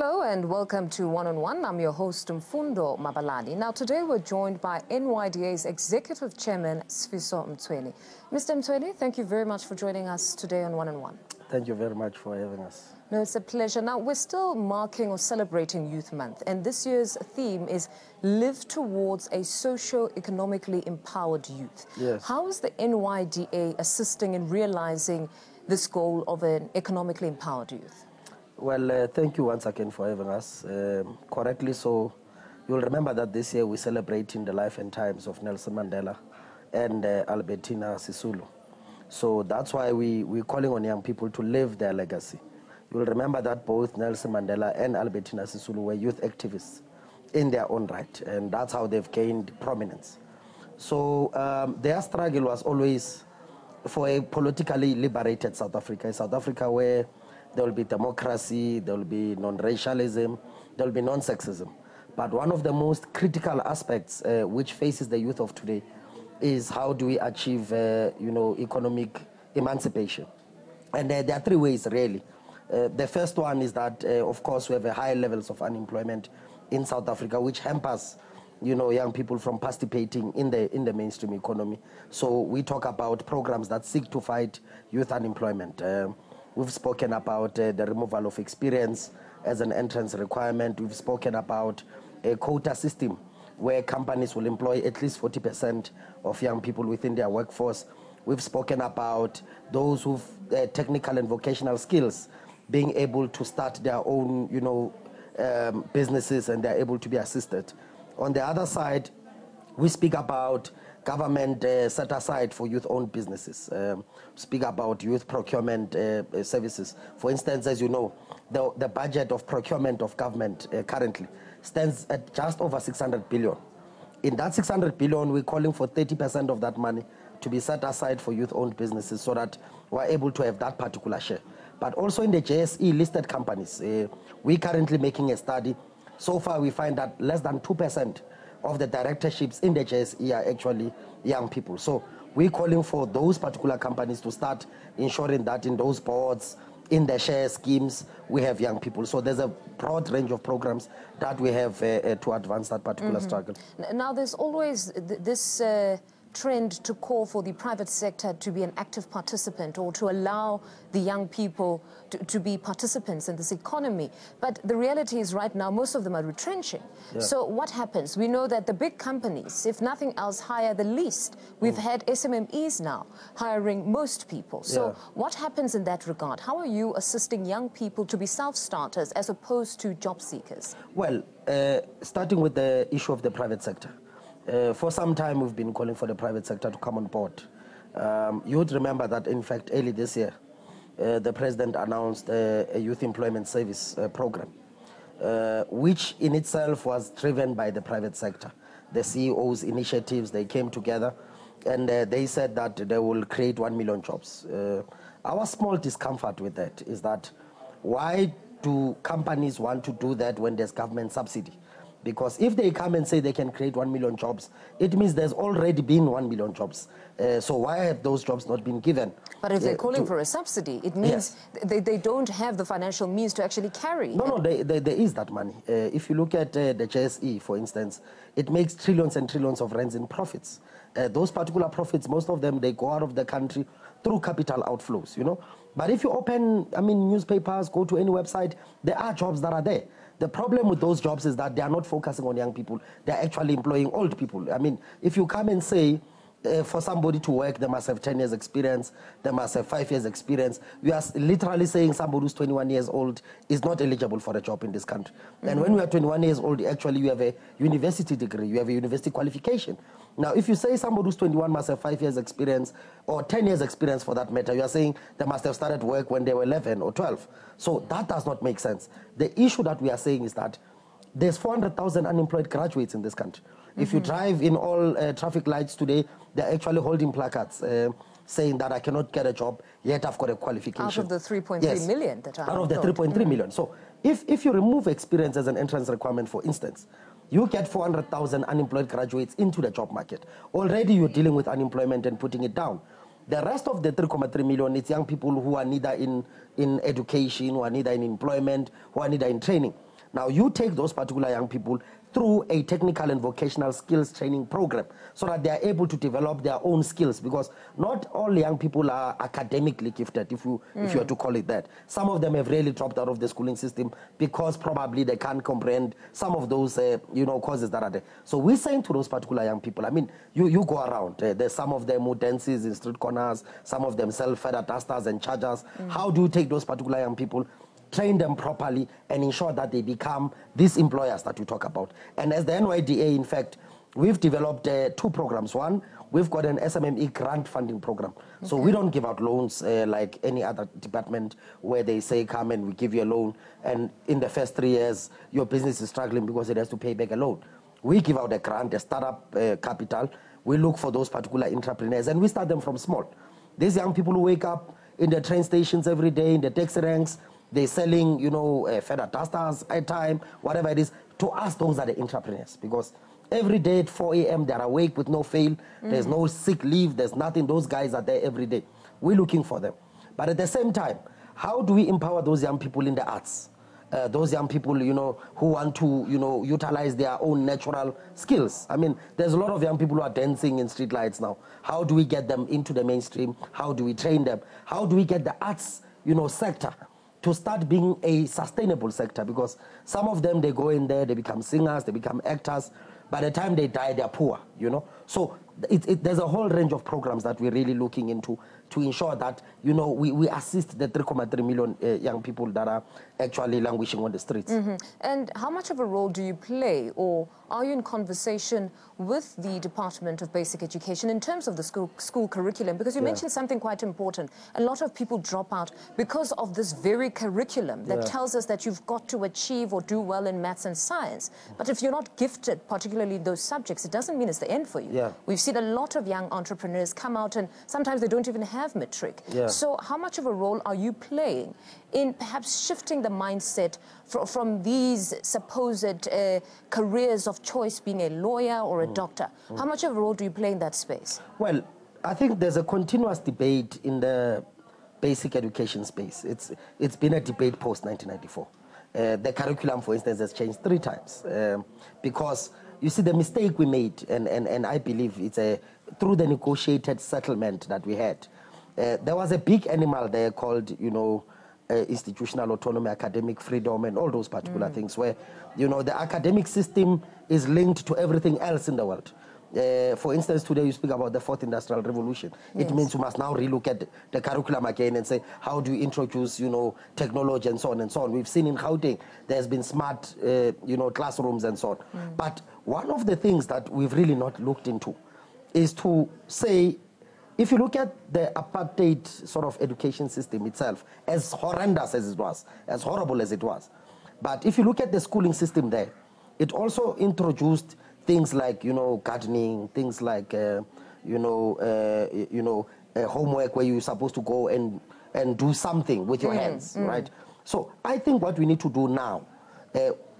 Hello and welcome to One on One. I'm your host, Mfundo Mabalani. Now, today we're joined by NYDA's Executive Chairman, Sifiso Mtsweni. Mr. Mtsweni, thank you very much for joining us today on One on One. Thank you very much for having us. No, it's a pleasure. Now, we're still marking or celebrating Youth Month, and this year's theme is Live Towards a Socio-Economically Empowered Youth. Yes. How is the NYDA assisting in realizing this goal of an economically empowered youth? Well, thank you once again for having us. Correctly so, you'll remember that this year we're celebrating the life and times of Nelson Mandela and Albertina Sisulu. So that's why we're calling on young people to live their legacy. You'll remember that both Nelson Mandela and Albertina Sisulu were youth activists in their own right, and that's how they've gained prominence. So their struggle was always for a politically liberated South Africa, a South Africa where there will be democracy, there will be non-racialism, there will be non-sexism. But one of the most critical aspects which faces the youth of today is how do we achieve, economic emancipation. And there are three ways, really. The first one is that, of course, we have high levels of unemployment in South Africa, which hampers, young people from participating in the mainstream economy. So we talk about programs that seek to fight youth unemployment. We've spoken about the removal of experience as an entrance requirement. We've spoken about a quota system where companies will employ at least 40% of young people within their workforce. We've spoken about those who've technical and vocational skills being able to start their own, businesses, and they're able to be assisted. On the other side, we speak about government set aside for youth-owned businesses. Speak about youth procurement services. For instance, as you know, the budget of procurement of government currently stands at just over 600 billion. In that 600 billion, we're calling for 30% of that money to be set aside for youth-owned businesses so that we're able to have that particular share. But also in the JSE listed companies, we're currently making a study. So far, we find that less than 2% of the directorships in the JSE are actually young people. So we're calling for those particular companies to start ensuring that in those boards, in the share schemes, we have young people. So there's a broad range of programs that we have to advance that particular struggle. Now, there's always this trend to call for the private sector to be an active participant or to allow the young people to be participants in this economy. But the reality is right now, most of them are retrenching. Yeah. So what happens? We know that the big companies, if nothing else, hire the least. We've had SMMEs now hiring most people. So what happens in that regard? How are you assisting young people to be self-starters as opposed to job seekers? Well, starting with the issue of the private sector. For some time, we've been calling for the private sector to come on board. You would remember that, in fact, early this year, the president announced a youth employment service program, which in itself was driven by the private sector. The CEOs' initiatives, they came together, and they said that they will create 1 million jobs. Our small discomfort with that is that why do companies want to do that when there's government subsidy? Because if they come and say they can create 1 million jobs, it means there's already been 1 million jobs. So why have those jobs not been given? But if they're calling for a subsidy, it means they don't have the financial means to actually carry. No, there is that money. If you look at the JSE, for instance, it makes trillions and trillions of rands in profits. Those particular profits, most of them, they go out of the country through capital outflows, But if you open, newspapers, go to any website, there are jobs that are there. The problem with those jobs is that they are not focusing on young people. They're actually employing old people. If you come and say, for somebody to work, they must have 10 years experience, they must have 5 years experience. We are literally saying somebody who's 21 years old is not eligible for a job in this country. And when you are 21 years old, actually you have a university degree, you have a university qualification. Now, if you say somebody who's 21 must have 5 years experience, or 10 years experience for that matter, you are saying they must have started work when they were 11 or 12. So that does not make sense. The issue that we are saying is that there's 400,000 unemployed graduates in this country. If you drive in all traffic lights today, they're actually holding placards saying that I cannot get a job, yet I've got a qualification. Out of the 3.3 million that are out of the 3.3 million. So if you remove experience as an entrance requirement, for instance, you get 400,000 unemployed graduates into the job market. Already you're dealing with unemployment and putting it down. The rest of the 3.3 million, it's young people who are neither in education, who are neither in employment, who are neither in training. Now, you take those particular young people through a technical and vocational skills training program so that they are able to develop their own skills, because not all young people are academically gifted, if you are to call it that. Some of them have really dropped out of the schooling system because probably they can't comprehend some of those causes that are there. So we're saying to those particular young people, I mean, you go around, there's some of them who dances in street corners, some of them sell feather dusters and chargers. How do you take those particular young people, train them properly, and ensure that they become these employers that we talk about? And as the NYDA, in fact, we've developed 2 programs. One, we've got an SMME grant funding program. So we don't give out loans like any other department where they say, come and we give you a loan, and in the first 3 years, your business is struggling because it has to pay back a loan. We give out a grant, a startup capital. We look for those particular entrepreneurs, and we start them from small. These young people who wake up in the train stations every day, in the taxi ranks, they're selling, feather dusters, airtime, whatever it is. To us, those are the entrepreneurs, because every day at 4 a.m. they're awake with no fail. There's no sick leave. There's nothing. Those guys are there every day. We're looking for them. But at the same time, how do we empower those young people in the arts? Those young people, who want to, utilize their own natural skills. I mean, there's a lot of young people who are dancing in streetlights now. How do we get them into the mainstream? How do we train them? How do we get the arts, sector to start being a sustainable sector? Because some of them, they go in there, they become singers, they become actors. By the time they die, they're poor, So there's a whole range of programs that we're really looking into to ensure that, we assist the 3.3 million young people that are actually languishing on the streets. And how much of a role do you play, or are you in conversation with the Department of Basic Education in terms of the school curriculum? Because you mentioned something quite important. A lot of people drop out because of this very curriculum that tells us that you've got to achieve or do well in maths and science. But if you're not gifted, particularly in those subjects, it doesn't mean it's the end for you. We've seen a lot of young entrepreneurs come out, and sometimes they don't even have matric. So how much of a role are you playing in perhaps shifting the mindset from these supposed careers of choice, being a lawyer or a doctor? How much of a role do you play in that space? Well, I think there's a continuous debate in the basic education space. It's been a debate post-1994. The curriculum, for instance, has changed 3 times because, you see, the mistake we made, and I believe it's through the negotiated settlement that we had, there was a big animal there called, institutional autonomy, academic freedom, and all those particular things where, the academic system is linked to everything else in the world. For instance, today you speak about the 4th Industrial Revolution. It means we must now relook at the curriculum again and say, how do you introduce, technology and so on and so on. We've seen in Gauteng, there's been smart, classrooms and so on. But one of the things that we've really not looked into is to say, if you look at the apartheid sort of education system itself, as horrendous as it was, as horrible as it was, but if you look at the schooling system there, it also introduced things like, gardening, things like, homework where you're supposed to go and do something with your hands, right? So I think what we need to do now,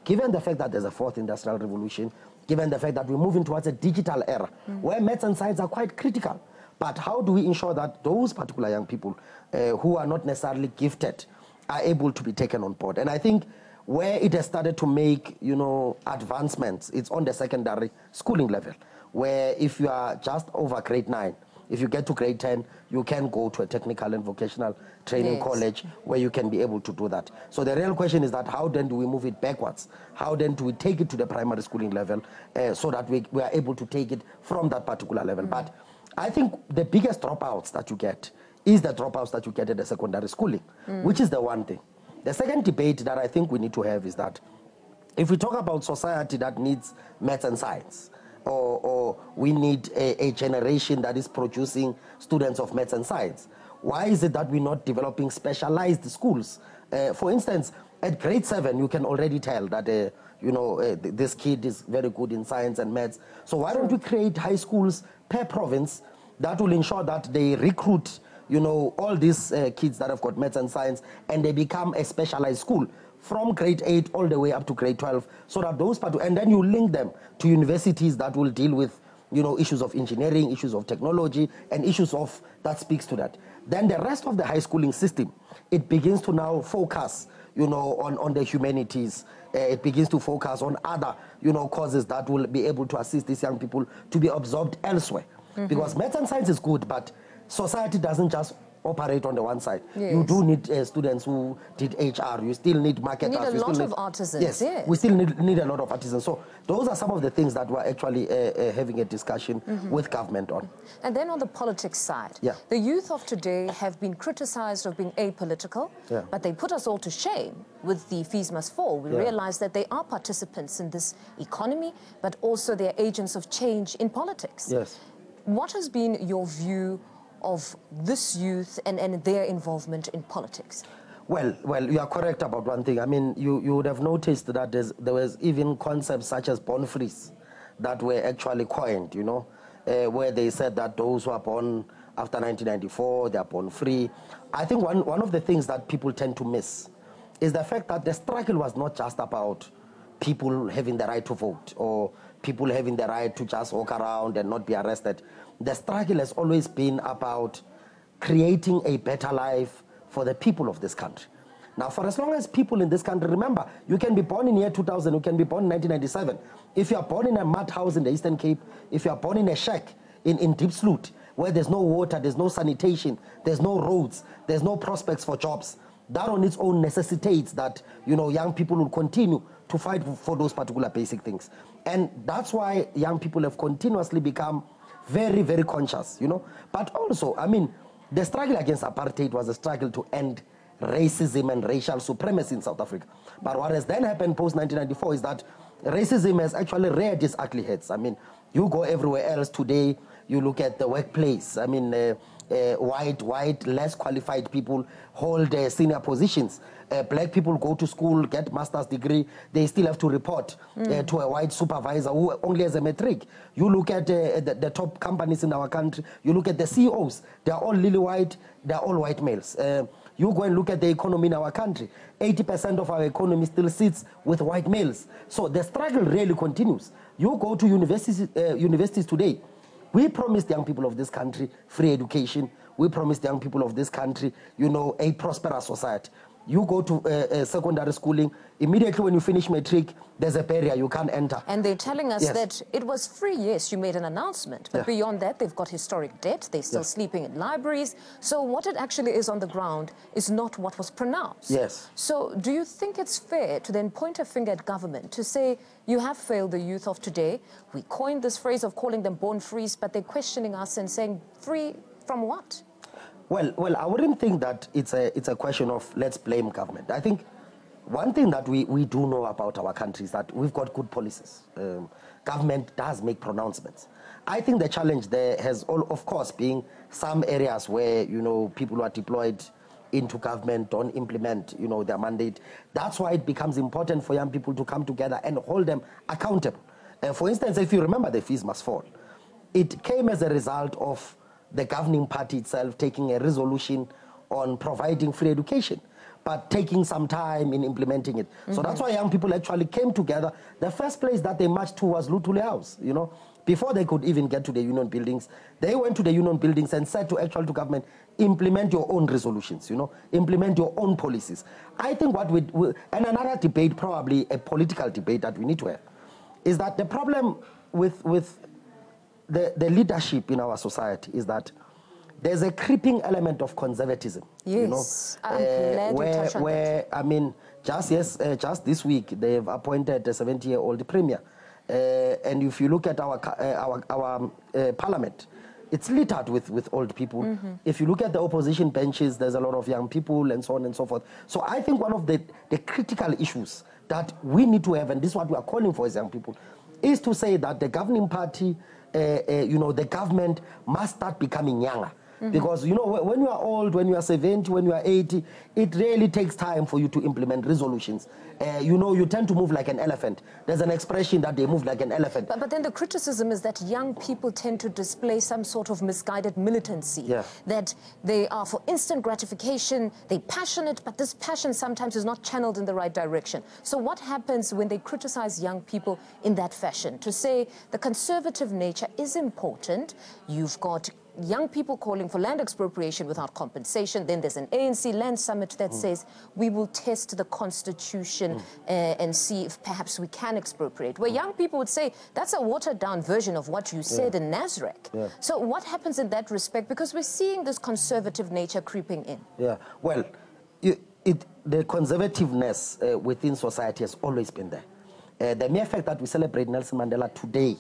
given the fact that there's a 4th Industrial Revolution, given the fact that we're moving towards a digital era, where maths and science are quite critical, but how do we ensure that those particular young people who are not necessarily gifted are able to be taken on board? And I think where it has started to make, advancements, it's on the secondary schooling level, where if you are just over grade 9, if you get to grade 10, you can go to a technical and vocational training college where you can be able to do that. So the real question is that how then do we move it backwards? How then do we take it to the primary schooling level so that we are able to take it from that particular level? But I think the biggest dropouts that you get is the dropouts that you get at the secondary schooling, which is the one thing. The second debate that I think we need to have is that if we talk about society that needs maths and science, or we need a generation that is producing students of maths and science, why is it that we're not developing specialized schools? For instance, at grade 7, you can already tell that, this kid is very good in science and maths. So why don't we create high schools per province that will ensure that they recruit all these kids that have got maths and science, and they become a specialized school from grade 8 all the way up to grade 12, so that those and then you link them to universities that will deal with, issues of engineering, issues of technology, and issues of that speaks to that. Then the rest of the high schooling system, it begins to now focus, you know, on the humanities. It begins to focus on other, you know, causes that will be able to assist these young people to be absorbed elsewhere. Because maths and science is good, but society doesn't just operate on the one side. Yes. You do need students who did HR. You still need marketers. You need a lot of artisans. Yes, we still need a lot of artisans. So those are some of the things that we're actually having a discussion with government on. And then on the politics side, the youth of today have been criticized of being apolitical, but they put us all to shame with the fees must fall. We realize that they are participants in this economy, but also they're agents of change in politics. Yes. What has been your view of this youth and their involvement in politics? Well, you are correct about one thing. I mean, you would have noticed that there was even concepts such as born frees that were actually coined, you know, where they said that those who are born after 1994, they are born free. I think one of the things that people tend to miss is the fact that the struggle was not just about people having the right to vote or people having the right to just walk around and not be arrested. The struggle has always been about creating a better life for the people of this country. Now, for as long as people in this country, remember, you can be born in year 2000, you can be born in 1997. If you are born in a mud house in the Eastern Cape, if you are born in a shack in Deep Sloot, where there's no water, there's no sanitation, there's no roads, there's no prospects for jobs, that on its own necessitates that, you know, young people will continue to fight for those particular basic things. And that's why young people have continuously become very, very conscious, you know. But also, I mean, the struggle against apartheid was a struggle to end racism and racial supremacy in South Africa. But what has then happened post-1994 is that racism has actually reared its ugly heads. I mean, you go everywhere else today, you look at the workplace, I mean, white, less qualified people hold senior positions. Black people go to school, get master's degree, they still have to report to a white supervisor who only has a matric. You look at the top companies in our country, you look at the CEOs, they're all lily white, they're all white males. You go and look at the economy in our country, 80% of our economy still sits with white males. So the struggle really continues. You go to universities today, we promised young people of this country free education. We promised young people of this country, you know, a prosperous society. You go to secondary schooling, immediately when you finish matric, there's a barrier, you can't enter. And they're telling us that it was free, yes, you made an announcement, but beyond that, they've got historic debt, they're still sleeping in libraries. So what it actually is on the ground is not what was pronounced. Yes. So do you think it's fair to then point a finger at government to say, you have failed the youth of today? We coined this phrase of calling them born frees, but they're questioning us and saying, free from what? Well, I wouldn't think that it's a question of let's blame government. I think one thing that we do know about our country is that we've got good policies. Government does make pronouncements. I think the challenge there has, of course, been some areas where, you know, people who are deployed into government don't implement, you know, their mandate. That's why it becomes important for young people to come together and hold them accountable. For instance, if you remember the fees must fall, it came as a result of the governing party itself taking a resolution on providing free education, but taking some time in implementing it. So that's why young people actually came together. The first place that they marched to was Luthuli House, you know. Before they could even get to the union buildings, they went to the union buildings and said to government, implement your own resolutions, you know, implement your own policies. I think what and another debate, probably a political debate that we need to have, is that the problem with the leadership in our society is that there's a creeping element of conservatism. Yes, you know, I'm glad you touched on that. I mean, just this week they've appointed a 70-year-old premier, and if you look at our parliament, it's littered with old people. If you look at the opposition benches, there's a lot of young people and so on and so forth. So I think one of the critical issues that we need to have, and this is what we are calling for as young people, is to say that the governing party, you know, the government must start becoming younger. Because, you know, when you are old, when you are 70, when you are 80, it really takes time for you to implement resolutions. You know, you tend to move like an elephant. There's an expression that they move like an elephant. But then the criticism is that young people tend to display some sort of misguided militancy. That they are for instant gratification, they're passionate, but this passion sometimes is not channeled in the right direction. So what happens when they criticize young people in that fashion? To say the conservative nature is important, you've got young people calling for land expropriation without compensation. Then there's an ANC land summit that says we will test the constitution and see if perhaps we can expropriate. Where young people would say that's a watered-down version of what you said in Nasrec. So what happens in that respect? Because we're seeing this conservative nature creeping in. Yeah, well, the conservativeness within society has always been there. The mere fact that we celebrate Nelson Mandela today,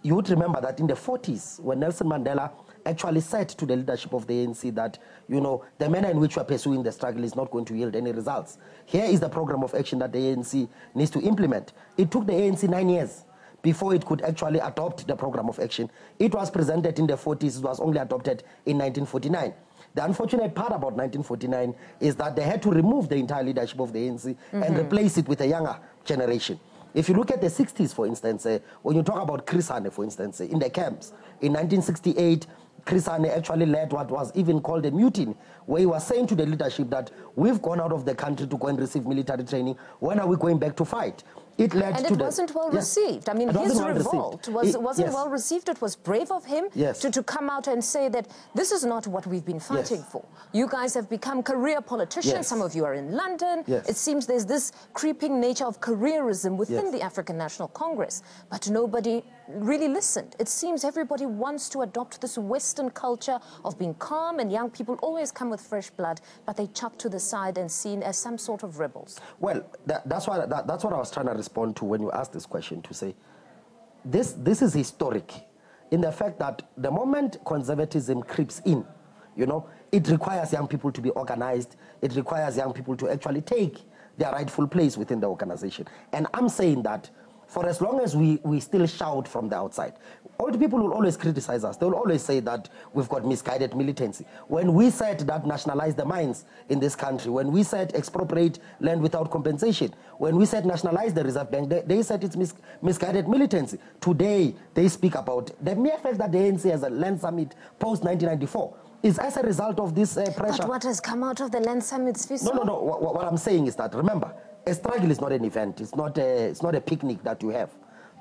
you would remember that in the 40s, when Nelson Mandela actually said to the leadership of the ANC that, you know, the manner in which we are pursuing the struggle is not going to yield any results. Here is the program of action that the ANC needs to implement. It took the ANC 9 years before it could actually adopt the program of action. It was presented in the 40s, it was only adopted in 1949. The unfortunate part about 1949 is that they had to remove the entire leadership of the ANC and replace it with a younger generation. If you look at the 60s, for instance, when you talk about Chris Hani, for instance, in the camps, in 1968, Chris Hani actually led what was even called a mutiny, where he was saying to the leadership that we've gone out of the country to go and receive military training. When are we going back to fight? It led and to it wasn't well received. I mean, his revolt wasn't well received. It was brave of him to come out and say that this is not what we've been fighting for. You guys have become career politicians. Some of you are in London. It seems there's this creeping nature of careerism within the African National Congress. But nobody really listened. It seems everybody wants to adopt this Western culture of being calm, and young people always come with fresh blood, but they chucked to the side and seen as some sort of rebels. Well, that's what I was trying to respond to when you asked this question, to say this is historic in the fact that the moment conservatism creeps in, you know, it requires young people to be organized. It requires young people to actually take their rightful place within the organization. And I'm saying that for as long as we still shout from the outside, old people will always criticize us. They will always say that we've got misguided militancy. When we said that nationalize the mines in this country, when we said expropriate land without compensation, when we said nationalize the Reserve Bank, they said it's misguided militancy. Today, they speak about the mere fact that the ANC has a land summit post-1994 is as a result of this pressure. But what has come out of the land summit, Sifiso? No. What I'm saying is that, remember, a struggle is not an event. It's not a picnic that you have.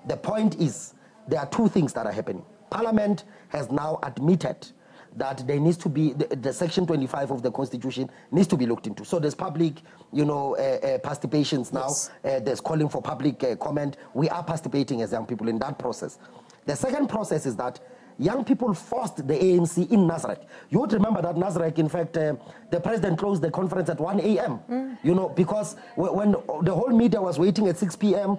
The point is, there are two things that are happening. Parliament has now admitted that there needs to be, the Section 25 of the Constitution needs to be looked into. So there's public, you know, participations now. There's calling for public comment. We are participating as young people in that process. The second process is that young people forced the ANC in Nasrec. You would remember that Nasrec, in fact, the president closed the conference at 1 a.m. You know, because when the whole media was waiting at 6 p.m.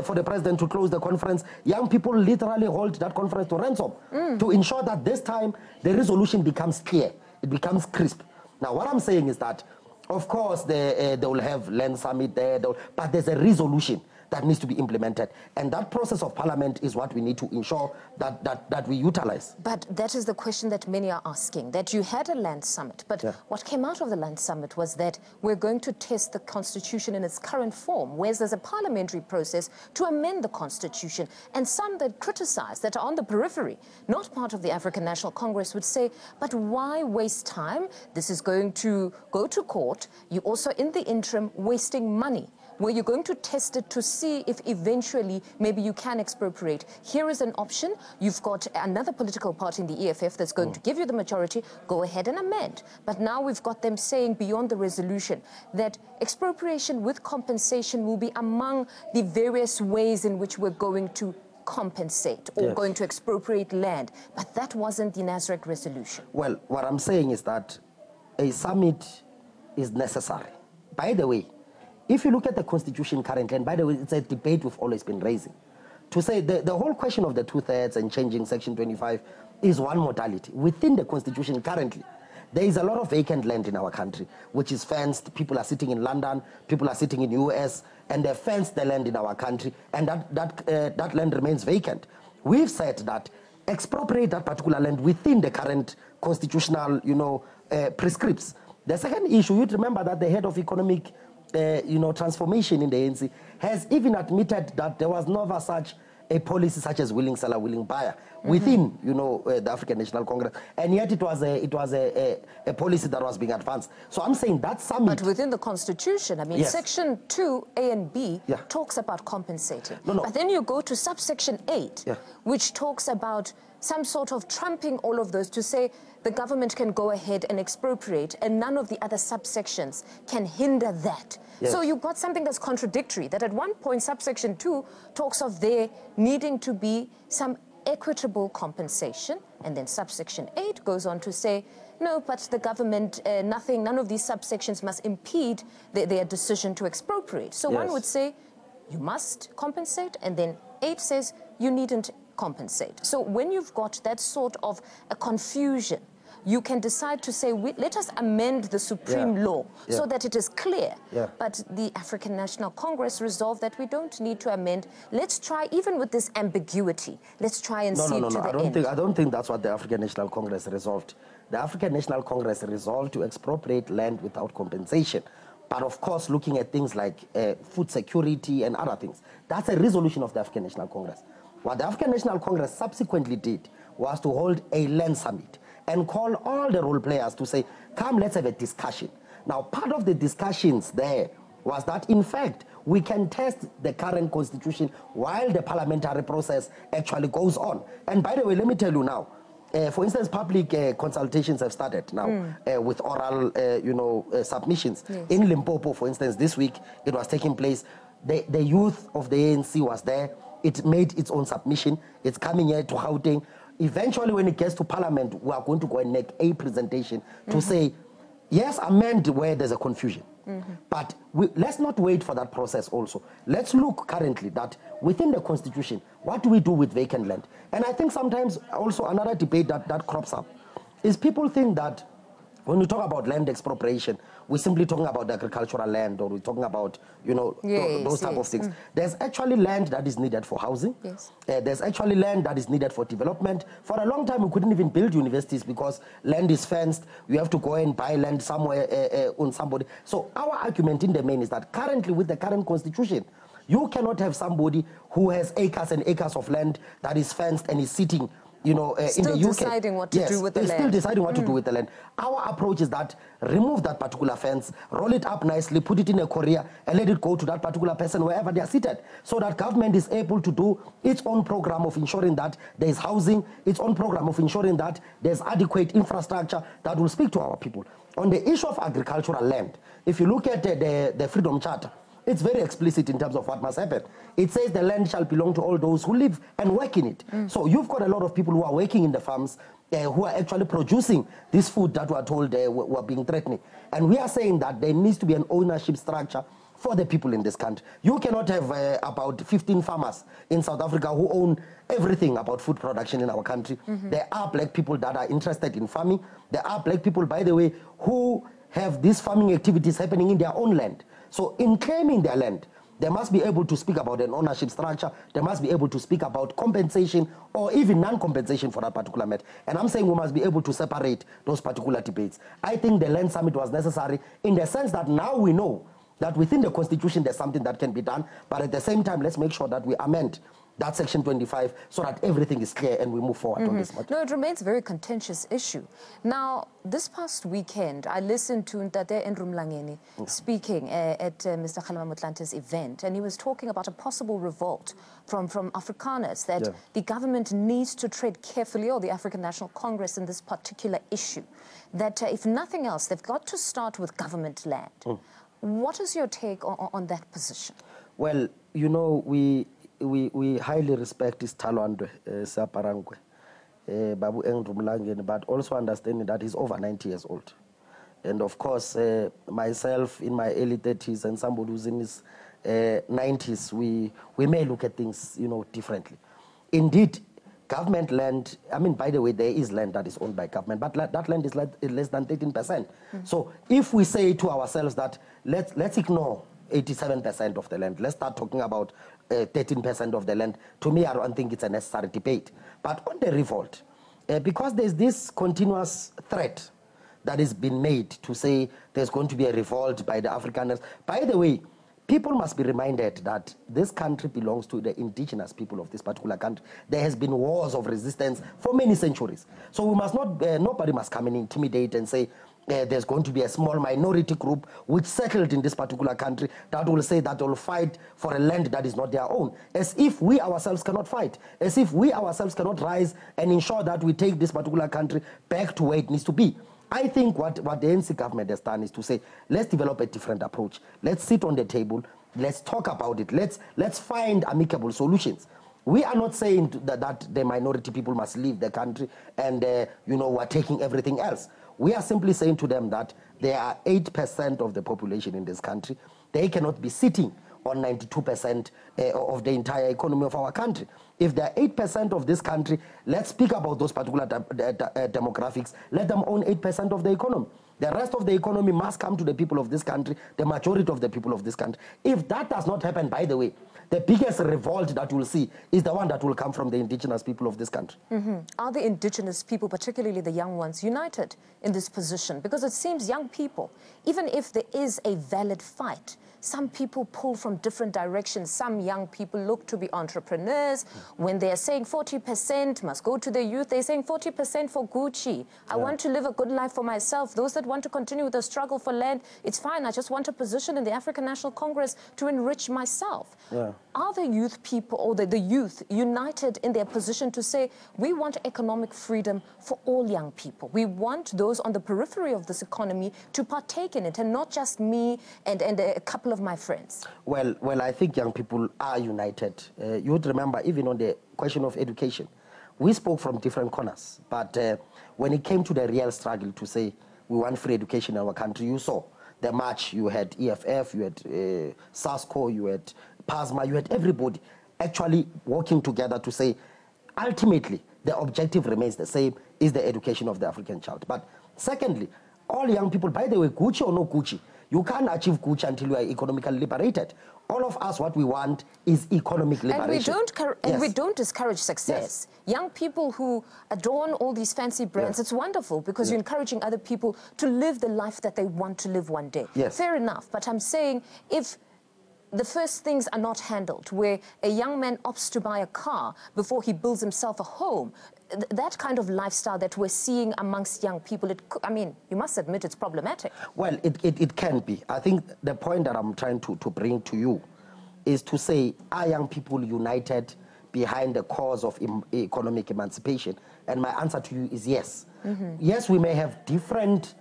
For the president to close the conference, young people literally hold that conference to ransom to ensure that this time the resolution becomes clear, it becomes crisp. Now, what I'm saying is that, of course, they will have land summit there, but there's a resolution that needs to be implemented. And that process of parliament is what we need to ensure that we utilize. But that is the question that many are asking, that you had a land summit, but what came out of the land summit was that we're going to test the constitution in its current form, whereas there's a parliamentary process to amend the constitution. And some that criticize, that are on the periphery, not part of the African National Congress, would say, but why waste time? This is going to go to court. You're also, in the interim, wasting money, where you're going to test it to see if eventually maybe you can expropriate. Here is an option. You've got another political party in the EFF that's going to give you the majority. Go ahead and amend. But now we've got them saying beyond the resolution that expropriation with compensation will be among the various ways in which we're going to compensate or going to expropriate land. But that wasn't the Nasrec resolution. Well, what I'm saying is that a summit is necessary. By the way, if you look at the constitution currently, and by the way, it's a debate we've always been raising, to say the whole question of the two-thirds and changing Section 25 is one modality. Within the constitution currently, there is a lot of vacant land in our country, which is fenced. People are sitting in London, people are sitting in US, and they fenced the land in our country, and that land remains vacant. We've said that expropriate that particular land within the current constitutional, you know, prescripts. The second issue, you'd remember that the head of economic transformation in the ANC has even admitted that there was never such a policy such as willing seller, willing buyer within, the African National Congress, and yet it was a policy that was being advanced. So I'm saying that summit. But within the Constitution, I mean, Section 2A and B talks about compensating. But then you go to subsection 8, which talks about some sort of trumping all of those to say the government can go ahead and expropriate and none of the other subsections can hinder that. Yes. So you've got something that's contradictory, that at one point subsection 2 talks of there needing to be some equitable compensation, and then subsection 8 goes on to say, no, but the government, none of these subsections must impede their decision to expropriate. So one would say you must compensate, and then 8 says you needn't compensate. So when you've got that sort of a confusion, you can decide to say, let us amend the supreme law so that it is clear. But the African National Congress resolved that we don't need to amend. Let's try, even with this ambiguity, let's try and see it to the end. I don't think that's what the African National Congress resolved. The African National Congress resolved to expropriate land without compensation. But of course, looking at things like food security and other things, that's a resolution of the African National Congress. What the African National Congress subsequently did was to hold a land summit and call all the role players to say, come, let's have a discussion. Now, part of the discussions there was that, in fact, we can test the current constitution while the parliamentary process actually goes on. And by the way, let me tell you now, for instance, public consultations have started now with oral, submissions. In Limpopo, for instance, this week, it was taking place. The youth of the ANC was there. It made its own submission. It's coming here to Gauteng. Eventually, when it gets to Parliament, we are going to go and make a presentation to say, yes, amend where there's a confusion. But let's not wait for that process also. Let's look currently that within the Constitution, what do we do with vacant land? And I think sometimes also another debate that crops up is people think that when we talk about land expropriation, we're simply talking about agricultural land, or we're talking about, those type of things. There's actually land that is needed for housing. There's actually land that is needed for development. For a long time, we couldn't even build universities because land is fenced. You have to go and buy land somewhere on somebody. So our argument in the main is that currently, with the current constitution, you cannot have somebody who has acres and acres of land that is fenced and is sitting in the UK. Still deciding what to do with the land. Still deciding what to do with the land. Our approach is that remove that particular fence, roll it up nicely, put it in a courier, and let it go to that particular person wherever they are seated, so that government is able to do its own program of ensuring that there is housing, its own program of ensuring that there's adequate infrastructure that will speak to our people. On the issue of agricultural land, if you look at the Freedom Charter, it's very explicit in terms of what must happen. It says the land shall belong to all those who live and work in it. So you've got a lot of people who are working in the farms who are actually producing this food that we are told were being threatening. And we are saying that there needs to be an ownership structure for the people in this country. You cannot have about 15 farmers in South Africa who own everything about food production in our country. There are black people that are interested in farming. There are black people, by the way, who have these farming activities happening in their own land. So in claiming their land, they must be able to speak about an ownership structure. They must be able to speak about compensation or even non-compensation for that particular matter. And I'm saying we must be able to separate those particular debates. I think the land summit was necessary in the sense that now we know that within the Constitution there's something that can be done, but at the same time, let's make sure that we amend that section 25 so that everything is clear and we move forward on this matter. No, it remains a very contentious issue. Now, this past weekend, I listened to Ntate Ndrumlangeni speaking at Mr. Kgalema Motlante's event, and he was talking about a possible revolt from Afrikaners, that the government needs to tread carefully, or the African National Congress, in this particular issue, that if nothing else, they've got to start with government land. What is your take on that position? Well, we highly respect this Talwandwe Saparangwe, Babu Ndrumlangeni, but also understanding that he's over 90 years old. And of course, myself in my early 30s and somebody who's in his 90s, we may look at things, differently. Indeed, government land, by the way, there is land that is owned by government, but that land is less than 13%. So if we say to ourselves that let's ignore 87% of the land, let's start talking about 13% of the land, to me, I don't think it's a necessary debate. But on the revolt, because there's this continuous threat that has been made to say there's going to be a revolt by the Afrikaners. By the way, people must be reminded that this country belongs to the indigenous people of this particular country. There has been wars of resistance for many centuries. So we must not, nobody must come and intimidate and say, there's going to be a small minority group which settled in this particular country that will say that they'll fight for a land that is not their own. As if we ourselves cannot fight. As if we ourselves cannot rise and ensure that we take this particular country back to where it needs to be. I think what the ANC government has done is to say, let's develop a different approach. Let's sit on the table. Let's talk about it. Let's find amicable solutions. We are not saying that the minority people must leave the country and, we're taking everything else. We are simply saying to them that there are 8% of the population in this country. They cannot be sitting on 92% of the entire economy of our country. If there are 8% of this country, let's speak about those particular demographics. Let them own 8% of the economy. The rest of the economy must come to the people of this country, the majority of the people of this country. If that does not happen, by the way, the biggest revolt that you'll see is the one that will come from the indigenous people of this country. Are the indigenous people, particularly the young ones, united in this position? Because it seems young people, even if there is a valid fight, some people pull from different directions. Some young people look to be entrepreneurs. When they're saying 40% must go to the youth, they're saying 40% for Gucci. I want to live a good life for myself. Those that want to continue with the struggle for land, it's fine. I just want a position in the African National Congress to enrich myself. Are the youth people or the youth united in their position to say, we want economic freedom for all young people? We want those on the periphery of this economy to partake in it, and not just me and a couple of my friends? Well, I think young people are united. You would remember, even on the question of education, we spoke from different corners. But when it came to the real struggle to say we want free education in our country, you saw the march. You had EFF, you had SASCO, you had PASMA, you had everybody actually working together to say, ultimately, the objective remains the same, is the education of the African child. But secondly, all young people, by the way, Gucci or no Gucci, you can't achieve Gucci until you are economically liberated. All of us, what we want is economic liberation. And we don't discourage success. Young people who adorn all these fancy brands, it's wonderful because you're encouraging other people to live the life that they want to live one day. Fair enough. But I'm saying, if the first things are not handled, where a young man opts to buy a car before he builds himself a home, that kind of lifestyle that we're seeing amongst young people, I mean, you must admit it's problematic. Well, it can be. I think the point that I'm trying to bring to you is to say, are young people united behind the cause of economic emancipation? And my answer to you is yes. Yes, we may have different,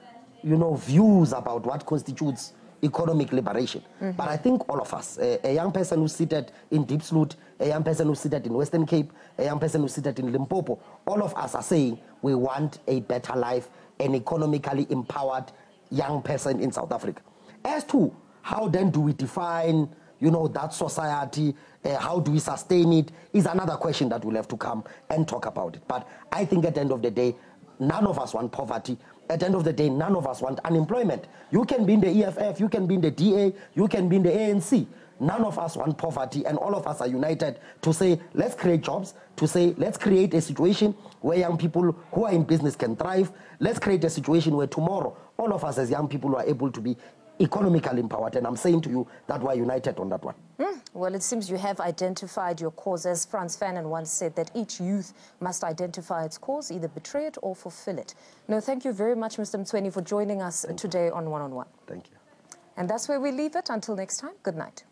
views about what constitutes economic liberation. But I think all of us, a young person who's seated in Deep Sloot, a young person who's seated in Western Cape, a young person who's seated in Limpopo, all of us are saying we want a better life, an economically empowered young person in South Africa. As to how then do we define, that society, how do we sustain it, is another question that we'll have to come and talk about it. But I think at the end of the day, none of us want poverty. At the end of the day, none of us want unemployment. You can be in the EFF, you can be in the DA, you can be in the ANC. None of us want poverty, and all of us are united to say, let's create jobs, to say, let's create a situation where young people who are in business can thrive. Let's create a situation where tomorrow, all of us as young people are able to be economically empowered. And I'm saying to you that we're united on that one. Well, it seems you have identified your cause. As Frantz Fanon once said, that each youth must identify its cause, either betray it or fulfill it. No, thank you very much, Mr. Mtsweni, for joining us today on One on One. Thank you. And that's where we leave it. Until next time, good night.